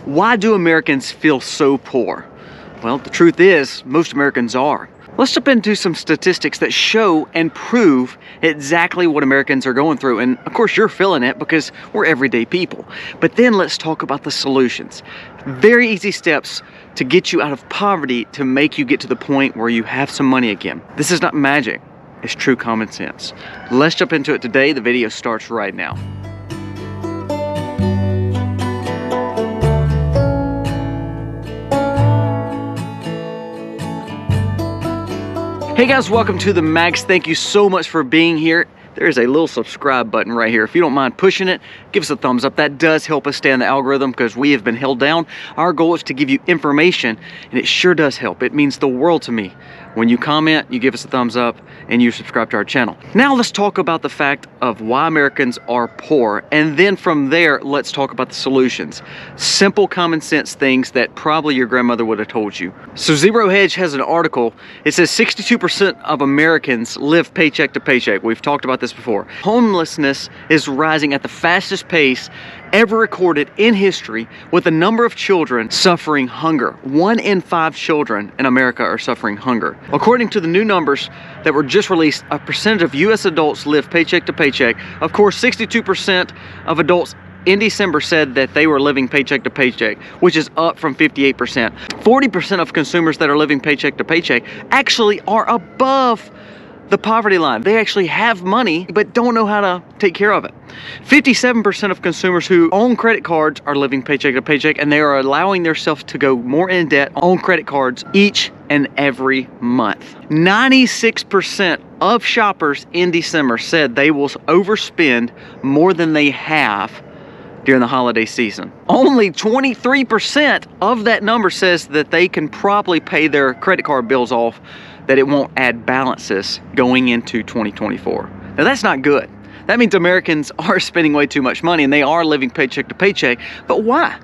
Why do Americans feel so poor? Well, the truth is, most Americans are. Let's jump into some statistics that show and prove exactly what Americans are going through. And of course, you're feeling it because we're everyday people. But then let's talk about the solutions. Very easy steps to get you out of poverty to make you get to the point where you have some money again. This is not magic, it's true common sense. Let's jump into it today. The video starts right now. Hey guys, welcome to the Max. Thank you so much for being here. There's a little subscribe button right here. If you don't mind pushing it, give us a thumbs up. That does help us stay in the algorithm because we have been held down. Our goal is to give you information, and it sure does help. It means the world to me. When you comment, you give us a thumbs up, and you subscribe to our channel. Now let's talk about the fact of why Americans are poor, and then from there, let's talk about the solutions. Simple common sense things that probably your grandmother would have told you. So Zero Hedge has an article. It says 62% of Americans live paycheck to paycheck. We've talked about this before. Homelessness is rising at the fastest pace ever recorded in history, with a number of children suffering hunger. 1 in 5 children in America are suffering hunger. According to the new numbers that were just released, a percentage of U.S. adults live paycheck to paycheck. Of course, 62% of adults in December said that they were living paycheck to paycheck, which is up from 58%. 40% of consumers that are living paycheck to paycheck actually are above the poverty line. They actually have money, but don't know how to take care of it. 57% of consumers who own credit cards are living paycheck to paycheck, and they are allowing themselves to go more in debt on credit cards each and every month. 96% of shoppers in December said they will overspend more than they have during the holiday season. Only 23% of that number says that they can probably pay their credit card bills off, that it won't add balances going into 2024. Now that's not good. That means Americans are spending way too much money and they are living paycheck to paycheck. But why?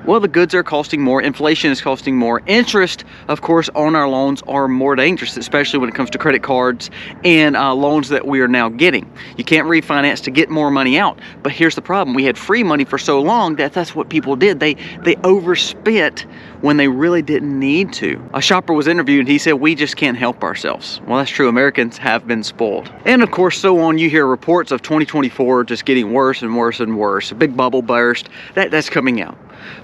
Well, the goods are costing more, inflation is costing more, interest, of course, on our loans are more dangerous, especially when it comes to credit cards and loans that we are now getting. You can't refinance to get more money out, but here's the problem. We had free money for so long that that's what people did. They overspent when they really didn't need to. A shopper was interviewed and he said, "We just can't help ourselves." Well, that's true. Americans have been spoiled. And of course, so on, you hear reports of 2024 just getting worse and worse and worse. A big bubble burst, that's coming out.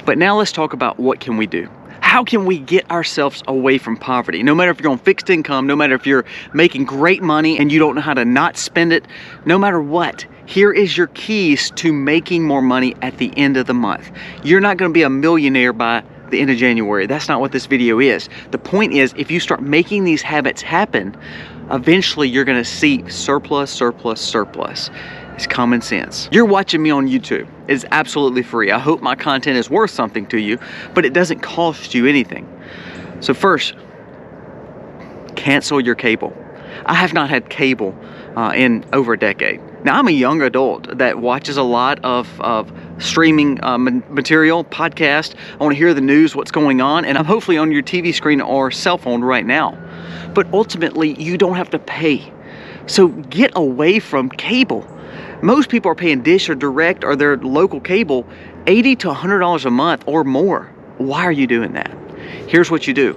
But now let's talk about what can we do. How can we get ourselves away from poverty? No matter if you're on fixed income, no matter if you're making great money and you don't know how to not spend it, no matter what, here is your keys to making more money at the end of the month. You're not going to be a millionaire by the end of January. That's not what this video is. The point is, if you start making these habits happen, eventually you're going to see surplus, surplus, surplus. It's common sense. You're watching me on YouTube. It's absolutely free. I hope my content is worth something to you, but it doesn't cost you anything. So first, cancel your cable. I have not had cable in over a decade. Now, I'm a young adult that watches a lot of streaming material, podcast. I want to hear the news, what's going on, and I'm hopefully on your TV screen or cell phone right now. But ultimately, you don't have to pay. So get away from cable. Most people are paying Dish or Direct or their local cable $80 to $100 a month or more. Why are you doing that? Here's what you do.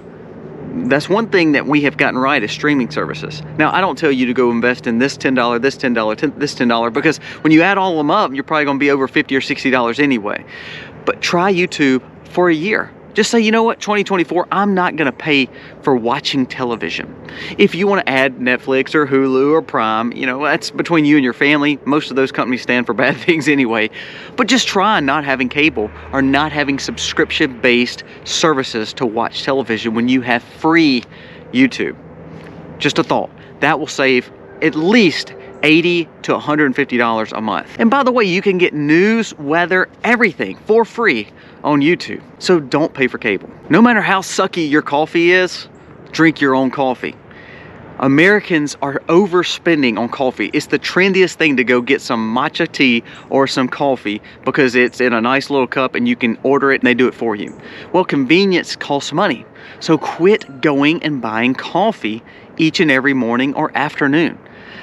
That's one thing that we have gotten right is streaming services. Now, I don't tell you to go invest in this $10, this $10, this $10, because when you add all of them up, you're probably going to be over $50 or $60 anyway. But try YouTube for a year. Just say, you know what, 2024, I'm not going to pay for watching television. If you want to add Netflix or Hulu or Prime, you know, that's between you and your family. Most of those companies stand for bad things anyway. But just try not having cable or not having subscription-based services to watch television when you have free YouTube. Just a thought. That will save at least $80 to $150 a month. And by the way, you can get news, weather, everything for free on YouTube. So don't pay for cable. No matter how sucky your coffee is, drink your own coffee. Americans are overspending on coffee. It's the trendiest thing to go get some matcha tea or some coffee because it's in a nice little cup and you can order it and they do it for you. Well, convenience costs money. So quit going and buying coffee each and every morning or afternoon.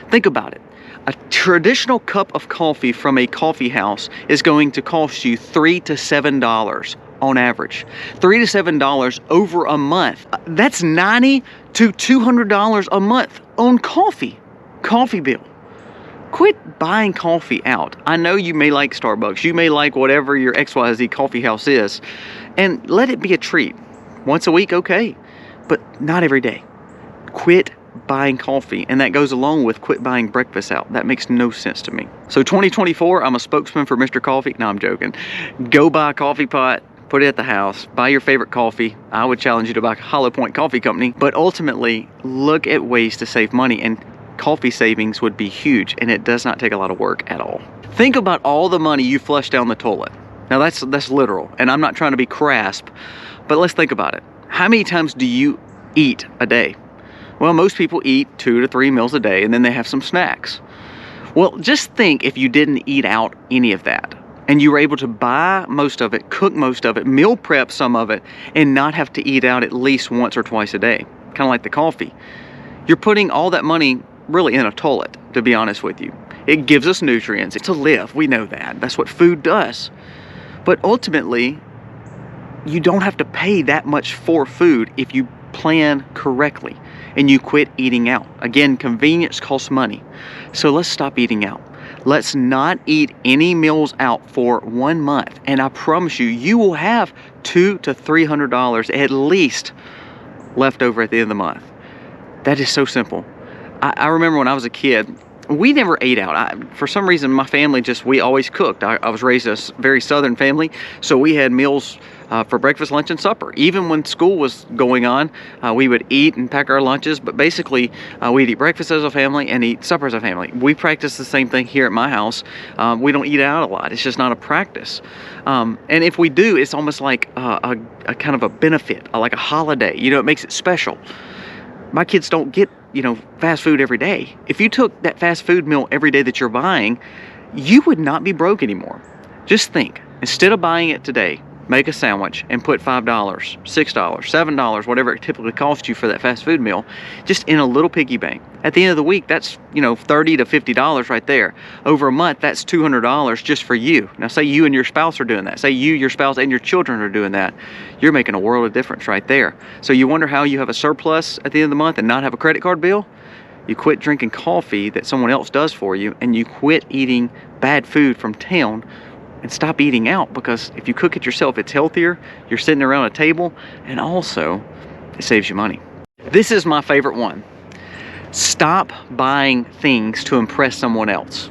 Think about it. A traditional cup of coffee from a coffee house is going to cost you $3 to $7 on average. $3 to $7 over a month. That's $90 to $200 a month on coffee bill. Quit buying coffee out. I know you may like Starbucks, you may like whatever your XYZ coffee house is, and let it be a treat. Once a week, okay, but not every day. Quit buying coffee, and that goes along with quit buying breakfast out. That makes no sense to me. So 2024, I'm a spokesman for Mr. Coffee. No, I'm joking. Go buy a coffee pot, put it at the house, buy your favorite coffee. I would challenge you to buy Hollow Point Coffee Company, but ultimately look at ways to save money, and coffee savings would be huge, and it does not take a lot of work at all. Think about all the money you flush down the toilet. Now that's literal, and I'm not trying to be crass, but let's think about it. How many times do you eat a day? Well, most people eat 2 to 3 meals a day, and then they have some snacks. Well, just think if you didn't eat out any of that, and you were able to buy most of it, cook most of it, meal prep some of it, and not have to eat out at least once or twice a day, kind of like the coffee. You're putting all that money really in a toilet, to be honest with you. It gives us nutrients to live. We know that. That's what food does. But ultimately, you don't have to pay that much for food if you plan correctly and you quit eating out. Again, convenience costs money. So let's stop eating out. Let's not eat any meals out for 1 month. And I promise you, you will have $200 to $300 at least left over at the end of the month. That is so simple. I remember when I was a kid, we never ate out. For some reason, my family we always cooked. I was raised in a very Southern family, so we had meals for breakfast, lunch, and supper. Even when school was going on, we would eat and pack our lunches, but basically, we'd eat breakfast as a family and eat supper as a family. We practice the same thing here at my house. We don't eat out a lot. It's just not a practice. And if we do, it's almost like a kind of a benefit, like a holiday. You know, it makes it special. My kids don't get, fast food every day. If you took that fast food meal every day that you're buying, you would not be broke anymore. Just think, instead of buying it today, make a sandwich and put $5, $6, $7, whatever it typically costs you for that fast food meal, just in a little piggy bank. At the end of the week, that's, $30 to $50 right there. Over a month, that's $200 just for you. Now, say you and your spouse are doing that. Say you, your spouse, and your children are doing that. You're making a world of difference right there. So you wonder how you have a surplus at the end of the month and not have a credit card bill? You quit drinking coffee that someone else does for you, and you quit eating bad food from town and stop eating out, because if you cook it yourself, it's healthier, you're sitting around a table, and also it saves you money. This is my favorite one. Stop buying things to impress someone else.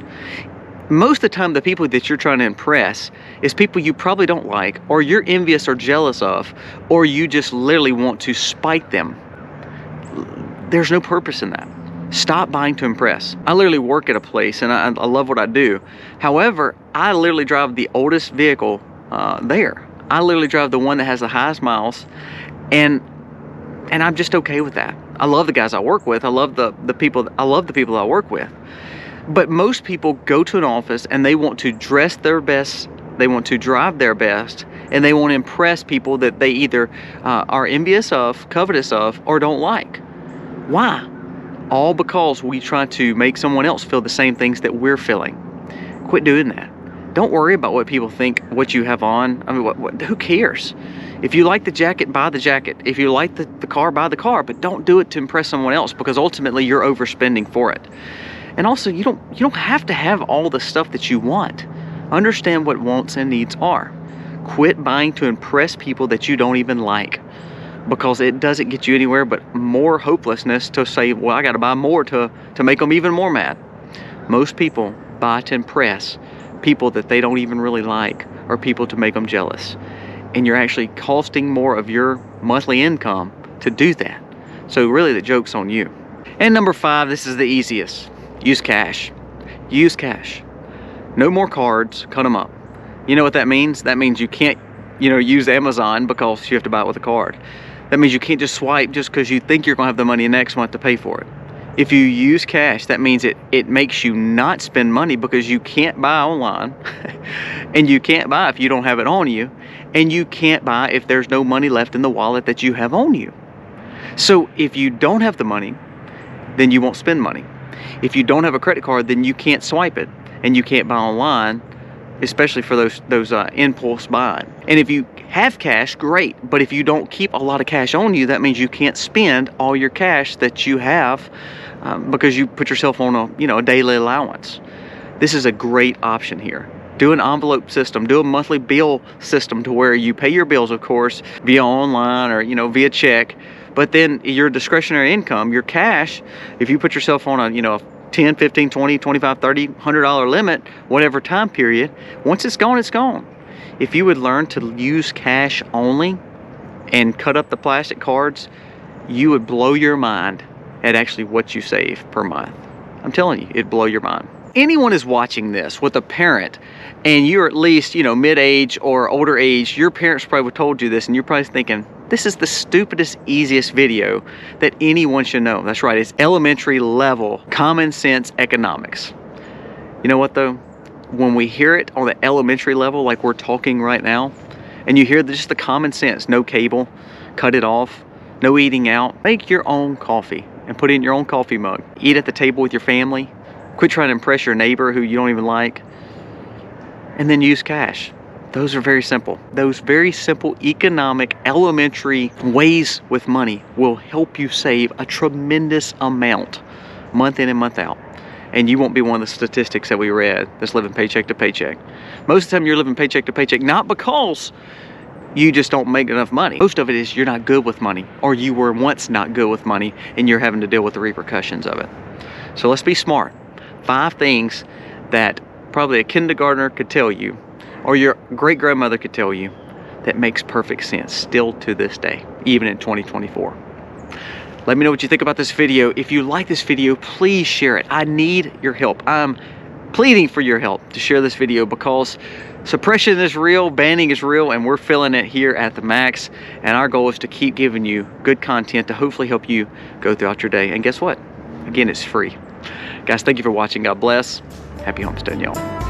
Most of the time, the people that you're trying to impress is people you probably don't like, or you're envious or jealous of, or you just literally want to spite them. There's no purpose in that. Stop buying to impress. I literally work at a place, and I love what I do. However, I literally drive the oldest vehicle there. I literally drive the one that has the highest miles, and I'm just okay with that. I love the guys I work with. I love the people. I love the people I work with. But most people go to an office and they want to dress their best. They want to drive their best, and they want to impress people that they either are envious of, covetous of, or don't like. Why? All because we try to make someone else feel the same things that we're feeling. Quit doing that. Don't worry about what people think, what you have on. I mean, who cares? If you like the jacket, buy the jacket. If you like the car, buy the car. But don't do it to impress someone else, because ultimately you're overspending for it. And also, you don't have to have all the stuff that you want. Understand what wants and needs are. Quit buying to impress people that you don't even like, because it doesn't get you anywhere but more hopelessness to say, well, I got to buy more to make them even more mad. Most people buy to impress people that they don't even really like, or people to make them jealous. And you're actually costing more of your monthly income to do that. So really the joke's on you. And number 5, this is the easiest. Use cash. Use cash. No more cards, cut them up. You know what that means? That means you can't, use Amazon because you have to buy it with a card. That means you can't just swipe just because you think you're going to have the money next month to pay for it. If you use cash, that means it makes you not spend money, because you can't buy online and you can't buy if you don't have it on you, and you can't buy if there's no money left in the wallet that you have on you. So if you don't have the money, then you won't spend money. If you don't have a credit card, then you can't swipe it, and you can't buy online, especially for those impulse buying. And if you have cash, great. But if you don't keep a lot of cash on you, that means you can't spend all your cash that you have because you put yourself on a daily allowance. This is a great option here. Do an envelope system, do a monthly bill system to where you pay your bills, of course, via online or via check. But then your discretionary income, your cash, if you put yourself on a $10, $15, $20, $25, $30, $100 limit, whatever time period, once it's gone, it's gone. If you would learn to use cash only and cut up the plastic cards, you would blow your mind at actually what you save per month. I'm telling you, it'd blow your mind. Anyone is watching this with a parent and you're at least, mid-age or older age, your parents probably told you this and you're probably thinking, this is the stupidest, easiest video that anyone should know. That's right, it's elementary level, common sense economics. You know what though? When we hear it on the elementary level, like we're talking right now, and you hear just the common sense, no cable, cut it off, no eating out, make your own coffee and put it in your own coffee mug. Eat at the table with your family. Quit trying to impress your neighbor who you don't even like. And then use cash. Those are very simple. Those very simple economic elementary ways with money will help you save a tremendous amount month in and month out. And you won't be one of the statistics that we read that's living paycheck to paycheck. Most of the time you're living paycheck to paycheck, not because you just don't make enough money. Most of it is you're not good with money, or you were once not good with money and you're having to deal with the repercussions of it. So let's be smart. 5 things that probably a kindergartner could tell you, or your great-grandmother could tell you, that makes perfect sense still to this day, even in 2024. Let me know what you think about this video. If you like this video, please share it. I need your help. I'm pleading for your help to share this video because suppression is real, banning is real, and we're feeling it here at the Max. And our goal is to keep giving you good content to hopefully help you go throughout your day. And guess what? Again, it's free. Guys, thank you for watching. God bless. Happy homesteading, y'all.